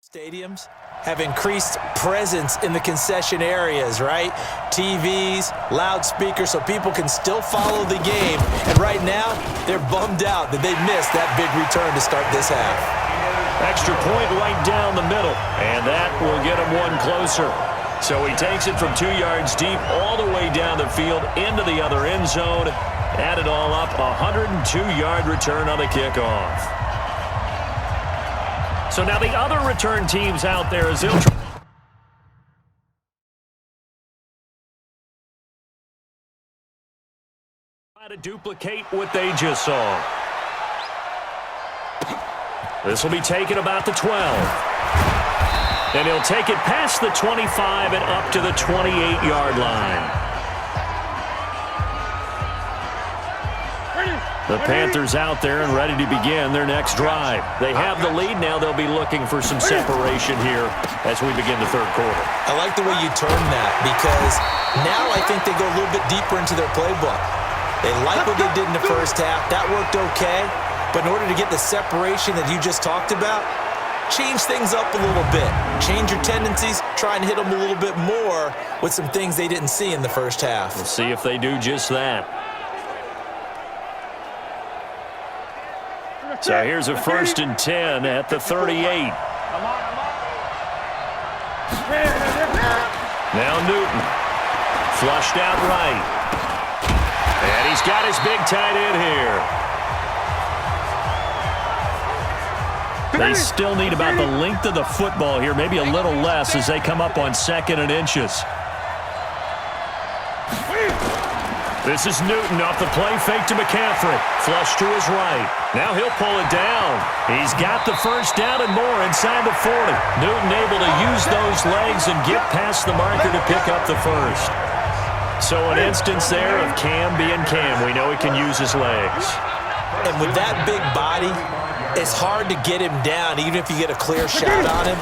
Stadiums have increased presence in the concession areas, right? TVs, loudspeakers, so people can still follow the game. And right now, they're bummed out that they missed that big return to start this half. Extra point right down the middle, and that will get him one closer. So he takes it from 2 yards deep all the way down the field into the other end zone. Add it all up, 102-yard return on the kickoff. So now the other return teams out there as they'll try to duplicate what they just saw. This will be taken about the 12. And he'll take it past the 25 and up to the 28-yard line. The Panthers out there and ready to begin their next drive. They have the lead. Now they'll be looking for some separation here as we begin the third quarter. I like the way you turned that because now I think they go a little bit deeper into their playbook. They like what they did in the first half. That worked okay. But in order to get the separation that you just talked about, change things up a little bit. Change your tendencies. Try and hit them a little bit more with some things they didn't see in the first half. We'll see if they do just that. So here's a 1st and 10 at the 38. Now Newton. Flushed out right. And he's got his big tight end here. They still need about the length of the football here, maybe a little less as they come up on 2nd and inches. This is Newton off the play fake to McCaffrey. Flush to his right. Now he'll pull it down. He's got the first down and more inside the 40. Newton able to use those legs and get past the marker to pick up the first. So an instance there of Cam being Cam. We know he can use his legs. And with that big body, it's hard to get him down even if you get a clear shot on him.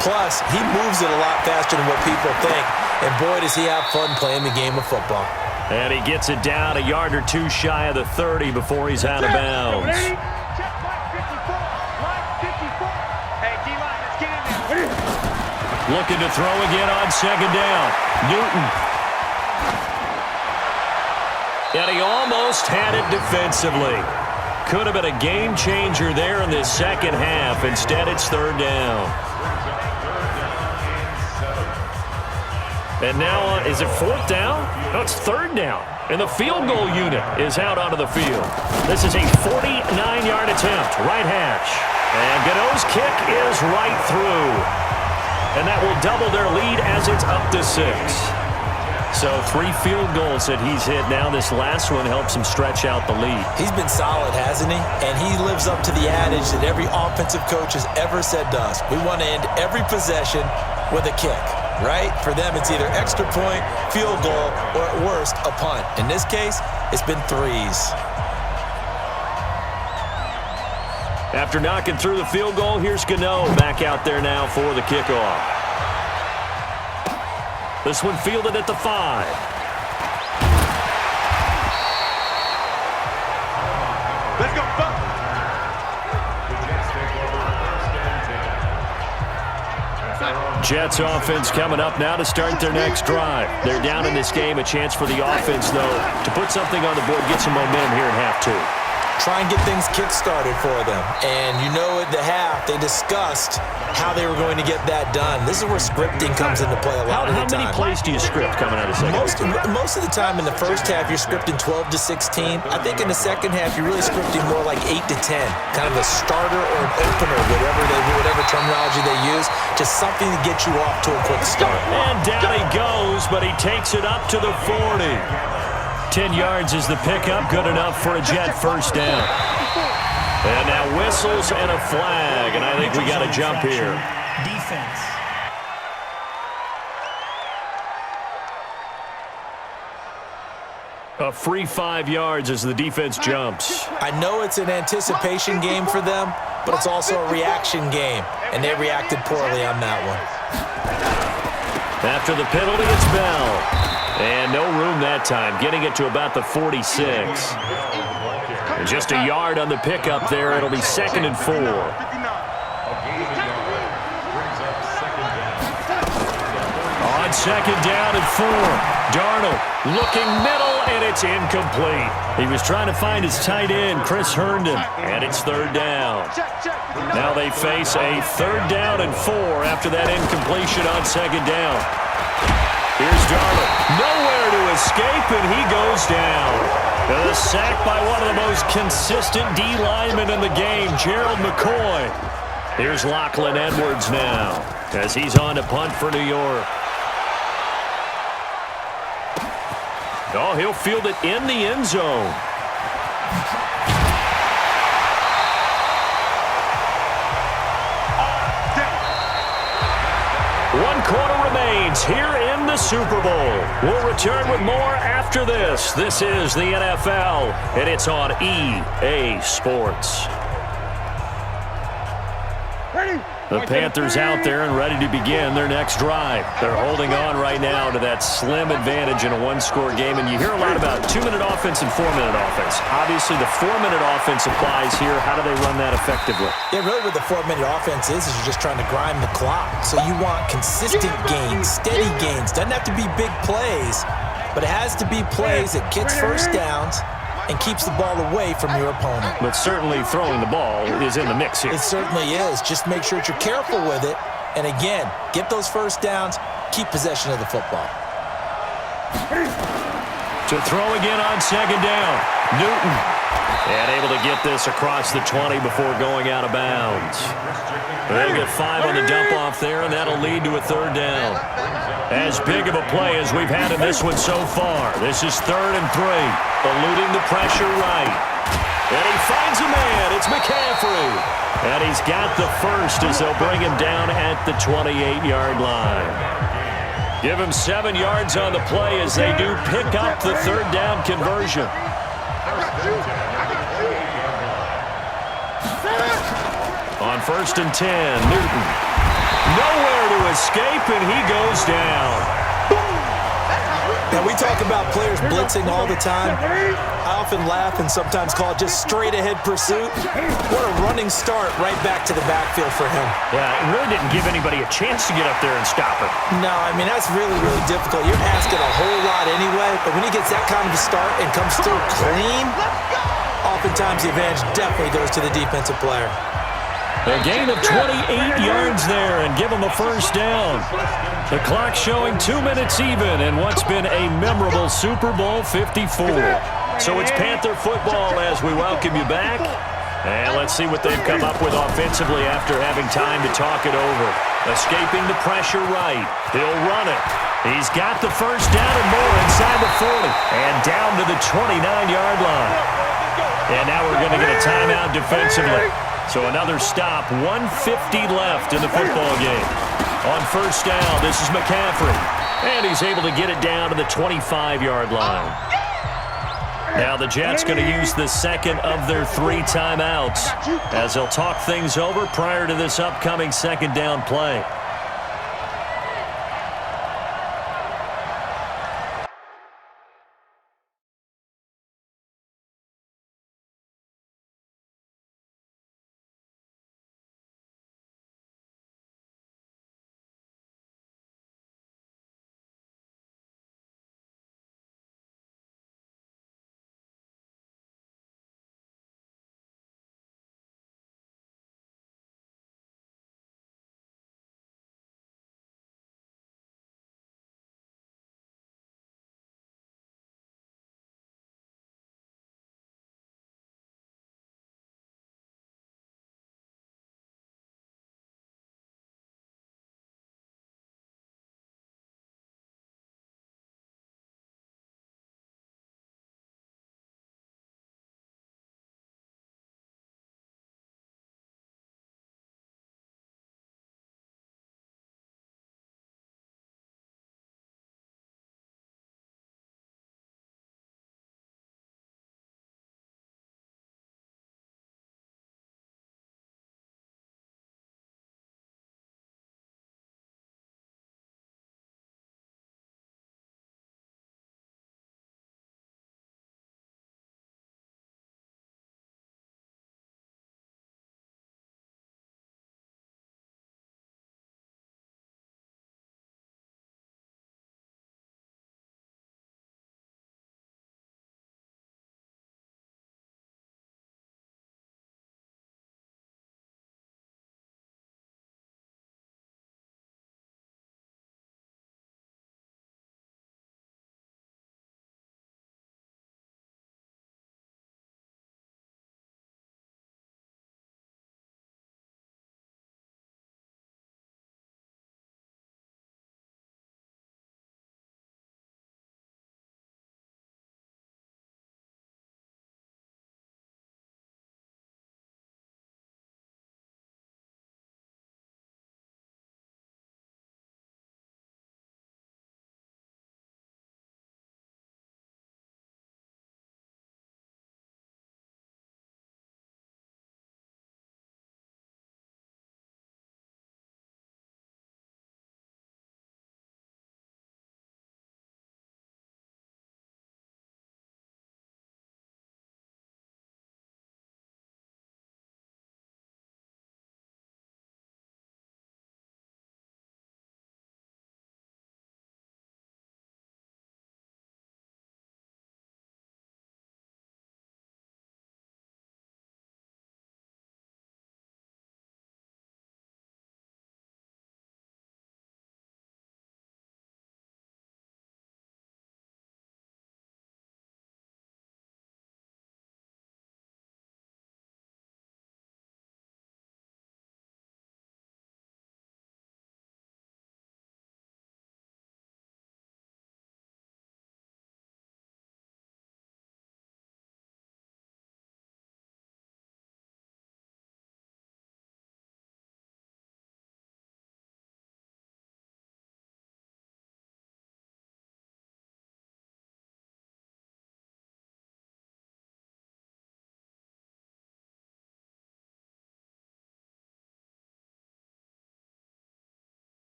Plus, he moves it a lot faster than what people think. And boy, does he have fun playing the game of football. And he gets it down a yard or two shy of the 30 before he's out of bounds. Looking to throw again on 2nd down. Newton. And he almost had it defensively. Could have been a game changer there in this second half. Instead, it's 3rd down. And now, is it 4th down? No, it's 3rd down. And the field goal unit is out onto the field. This is a 49-yard attempt, right hash. And Gano's kick is right through. And that will double their lead as it's up to 6. So 3 field goals that he's hit now. This last one helps him stretch out the lead. He's been solid, hasn't he? And he lives up to the adage that every offensive coach has ever said to us. We want to end every possession with a kick. Right? For them, it's either extra point, field goal, or at worst, a punt. In this case, it's been 3s. After knocking through the field goal, here's Gano back out there now for the kickoff. This one fielded at the 5. Let's go, Buck. Jets offense coming up now to start their next drive. They're down in this game. A chance for the offense, though, to put something on the board, get some momentum here in half 2. Try and get things kick-started for them. And you know at the half, they discussed how they were going to get that done. This is where scripting comes into play a lot of the time. How many plays do you script coming out of the second? Most of the time in the first half, you're scripting 12 to 16. I think in the second half, you're really scripting more like 8 to 10. Kind of a starter or an opener, whatever terminology they use. Just something to get you off to a quick start. And down he goes, but he takes it up to the 40. 10 yards is the pickup, good enough for a Jet first down. And now whistles and a flag, and I think we got a jump here. Defense. A free 5 yards as the defense jumps. I know it's an anticipation game for them, but it's also a reaction game, and they reacted poorly on that one. After the penalty, it's Bell. And no room that time, getting it to about the 46. And just a yard on the pickup there. It'll be 2nd and 4. on second down and 4. Darnold looking middle, and it's incomplete. He was trying to find his tight end, Chris Herndon, and it's third down. Now they face a third down and 4 after that incompletion on second down. Here's Darnold. Nowhere to escape, and he goes down. The sack by one of the most consistent D linemen in the game, Gerald McCoy. Here's Lachlan Edwards now as he's on to punt for New York. Oh, he'll field it in the end zone. One quarter remains here in the Super Bowl. We'll return with more after this. This is the NFL, and it's on EA Sports. The Panthers out there and ready to begin their next drive. They're holding on right now to that slim advantage in a one-score game, and you hear a lot about 2-minute offense and 4-minute offense. Obviously, the 4-minute offense applies here. How do they run that effectively? Yeah, really what the 4-minute offense is you're just trying to grind the clock. So you want consistent gains, steady gains. Doesn't have to be big plays, but it has to be plays that gets first downs and keeps the ball away from your opponent. But certainly throwing the ball is in the mix here. It certainly is. Just make sure that you're careful with it. And again, get those first downs, keep possession of the football. To throw again on second down. Newton. And able to get this across the 20 before going out of bounds. They'll get 5 on the dump-off there, and that'll lead to a third down. As big of a play as we've had in this one so far. This is 3rd and 3. Eluding the pressure right. And he finds a man. It's McCaffrey. And he's got the first as they'll bring him down at the 28-yard line. Give him 7 yards on the play as they do pick up the third down conversion. On 1st and 10, Newton. Nowhere to escape, and he goes down. Now, we talk about players blitzing all the time. I often laugh and sometimes call it just straight-ahead pursuit. What a running start right back to the backfield for him. Yeah, it really didn't give anybody a chance to get up there and stop him. No, I mean, that's really, really difficult. You're asking a whole lot anyway, but when he gets that kind of a start and comes through clean, oftentimes the advantage definitely goes to the defensive player. A gain of 28 yards there and give them a first down. The clock showing 2 minutes even in what's been a memorable Super Bowl 54. So it's Panther football as we welcome you back. And let's see what they've come up with offensively after having time to talk it over. Escaping the pressure right. He'll run it. He's got the first down and more inside the 40. And down to the 29-yard line. And now we're going to get a timeout defensively. So another stop, 1:50 left in the football game. On first down, this is McCaffrey. And he's able to get it down to the 25-yard line. Now the Jets going to use the second of their 3 timeouts as they'll talk things over prior to this upcoming second down play.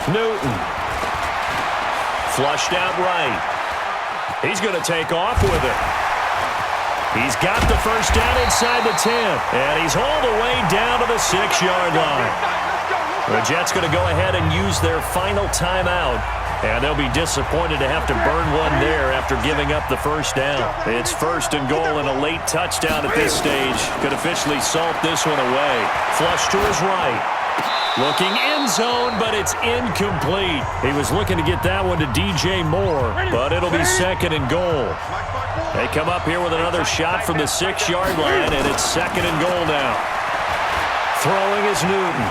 Newton. Flushed out right. He's going to take off with it. He's got the first down inside the 10, and he's all the way down to the 6-yard line. The Jets going to go ahead and use their final timeout, and they'll be disappointed to have to burn one there after giving up the first down. It's 1st and goal, and a late touchdown at this stage could officially salt this one away. Flush to his right. Looking end zone, but it's incomplete. He was looking to get that one to DJ Moore, but it'll be 2nd and goal. They come up here with another shot from the 6-yard line, and it's 2nd and goal now. Throwing is Newton.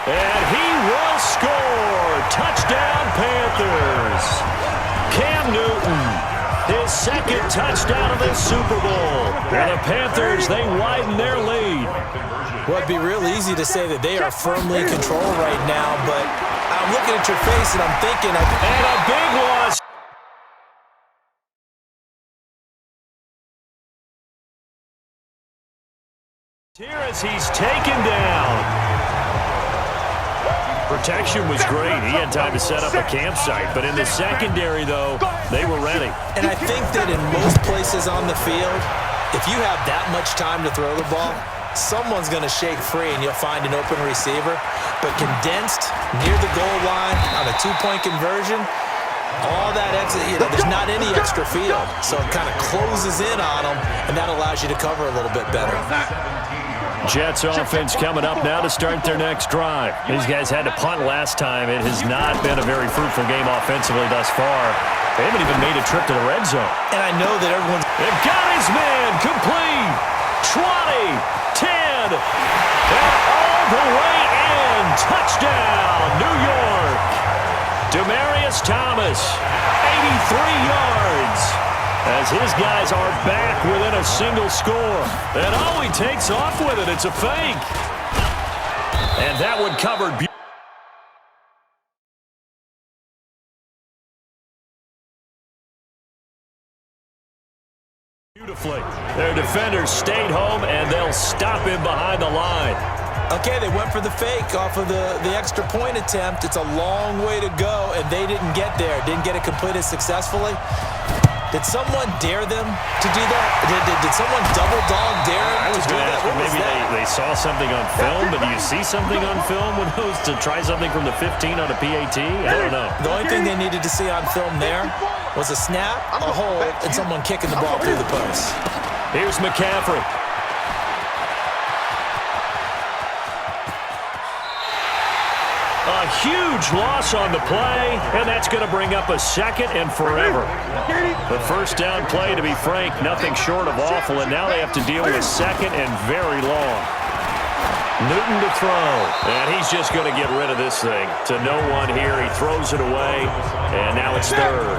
And he will score. Touchdown, Panthers. Cam Newton, his 2nd touchdown of the Super Bowl. And the Panthers, they widen their lead. Well, it'd be real easy to say that they are firmly in control right now, but I'm looking at your face and I'm thinking... And a big loss. Here as he's taken down. Protection was great. He had time to set up a campsite, but in the secondary, though, they were ready. And I think that in most places on the field, if you have that much time to throw the ball, someone's going to shake free and you'll find an open receiver. But condensed near the goal line on a 2-point conversion, all that exit, there's not any extra field. So it kind of closes in on them, and that allows you to cover a little bit better. Jets offense coming up now to start their next drive. These guys had to punt last time. It has not been a very fruitful game offensively thus far. They haven't even made a trip to the red zone. And I know that everyone's... They've got his man complete. 20, 10, and all the way in. Touchdown, New York. Demaryius Thomas, 83 yards. As his guys are back within a single score. And oh, he takes off with it. It's a fake. And that one covered beautifully. Their defenders stayed home, and they'll stop him behind the line. Okay, they went for the fake off of the extra point attempt. It's a long way to go, and they didn't get there. Didn't get it completed successfully. Did someone dare them to do that? Did someone double dog dare them I was to do going to that? ask, maybe they saw something on film, but do you see something on film with those to try something from the 15 on a PAT? I don't know. The only thing they needed to see on film there was a snap, a hold, and someone kicking the ball through the post. Here's McCaffrey. A huge loss on the play, and that's going to bring up a 2nd and forever. The first down play, to be frank, nothing short of awful, and now they have to deal with 2nd and very long. Newton to throw, and he's just going to get rid of this thing. To no one here, he throws it away, and now it's 3rd.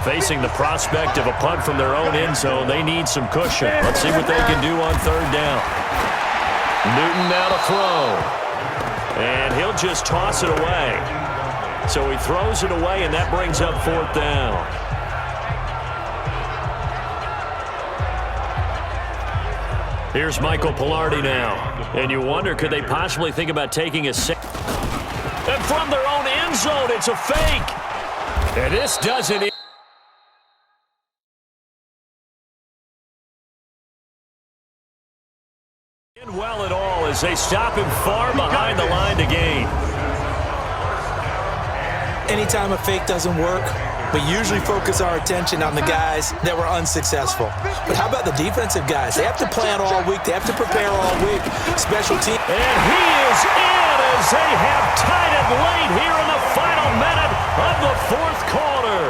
Facing the prospect of a punt from their own end zone, they need some cushion. Let's see what they can do on 3rd down. Newton now to throw. And he'll just toss it away. So he throws it away, and that brings up 4th down. Here's Michael Pilardi now. And you wonder, could they possibly think about taking a... And from their own end zone, it's a fake. And this doesn't... well at all as they stop him far behind the line to gain. Anytime a fake doesn't work, we usually focus our attention on the guys that were unsuccessful. But how about the defensive guys? They have to plan all week. They have to prepare all week. Special team. And he is in as they have tied it late here in the final minute of the 4th quarter.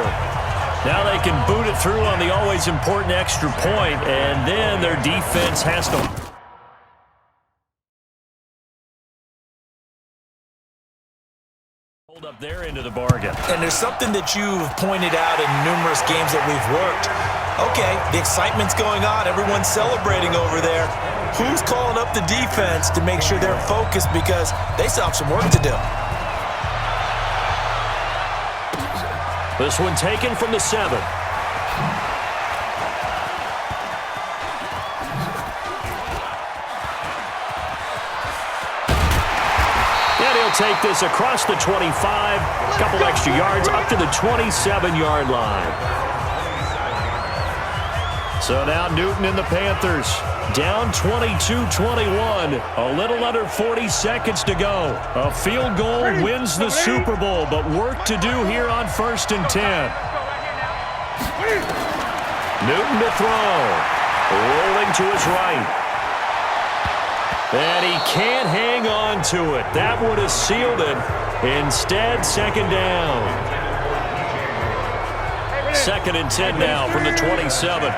Now they can boot it through on the always important extra point, and then their defense has to... hold up their end of the bargain. And there's something that you've pointed out in numerous games that we've worked. Okay, the excitement's going on. Everyone's celebrating over there. Who's calling up the defense to make sure they're focused because they still have some work to do? This one taken from the 7. take this across the 25, a couple extra yards up to the 27-yard line. So now Newton and the Panthers down 22-21, a little under 40 seconds to go. A field goal wins the Super Bowl, but work to do here on 1st and 10. Newton to throw, rolling to his right. And he can't hang on to it. That would have sealed it. Instead, second down. 2nd and 10 now from the 27.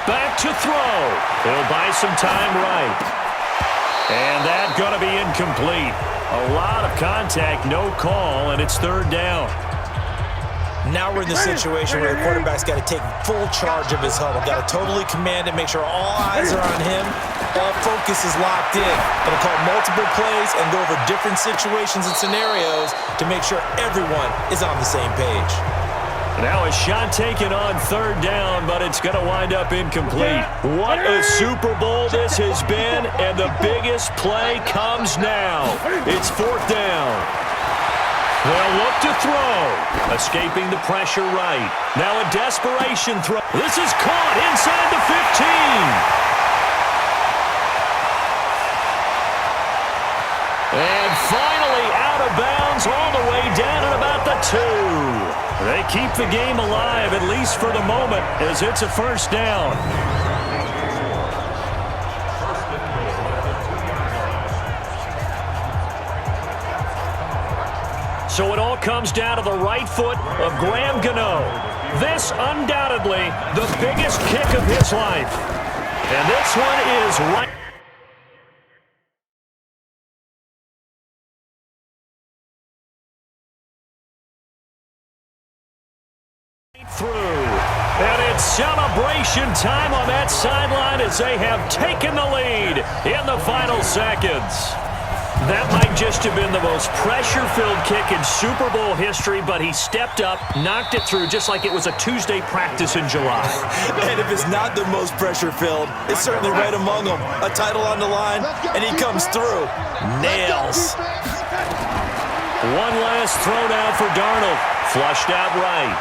Back to throw. He'll buy some time right. And that's going to be incomplete. A lot of contact, no call, and it's 3rd down. Now we're in the situation where the quarterback's got to take full charge of his huddle. Got to totally command it, make sure all eyes are on him. All focus is locked in. Going to call multiple plays and go over different situations and scenarios to make sure everyone is on the same page. Now a shot taken on 3rd down, but it's going to wind up incomplete. What a Super Bowl this has been, and the biggest play comes now. It's 4th down. They'll look to throw. Escaping the pressure right. Now a desperation throw. This is caught inside the 15. And finally out of bounds all the way down at about the 2. They keep the game alive, at least for the moment, as it's a 1st down. So it all comes down to the right foot of Graham Gano. This undoubtedly the biggest kick of his life. And this one is right through. And it's celebration time on that sideline as they have taken the lead in the final seconds. That might just have been the most pressure-filled kick in Super Bowl history, but he stepped up, knocked it through just like it was a Tuesday practice in July. And if it's not the most pressure-filled, it's certainly right among them. A title on the line, and he comes through. Nails. One last throw down for Darnold. Flushed out right.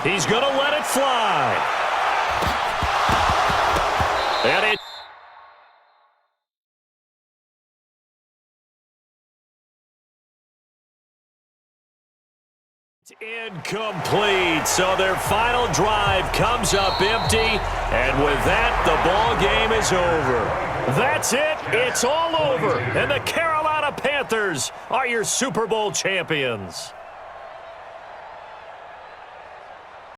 He's going to let it fly. And it incomplete. So their final drive comes up empty, and with that, the ball game is over. That's it. It's all over, and the Carolina Panthers are your Super Bowl champions.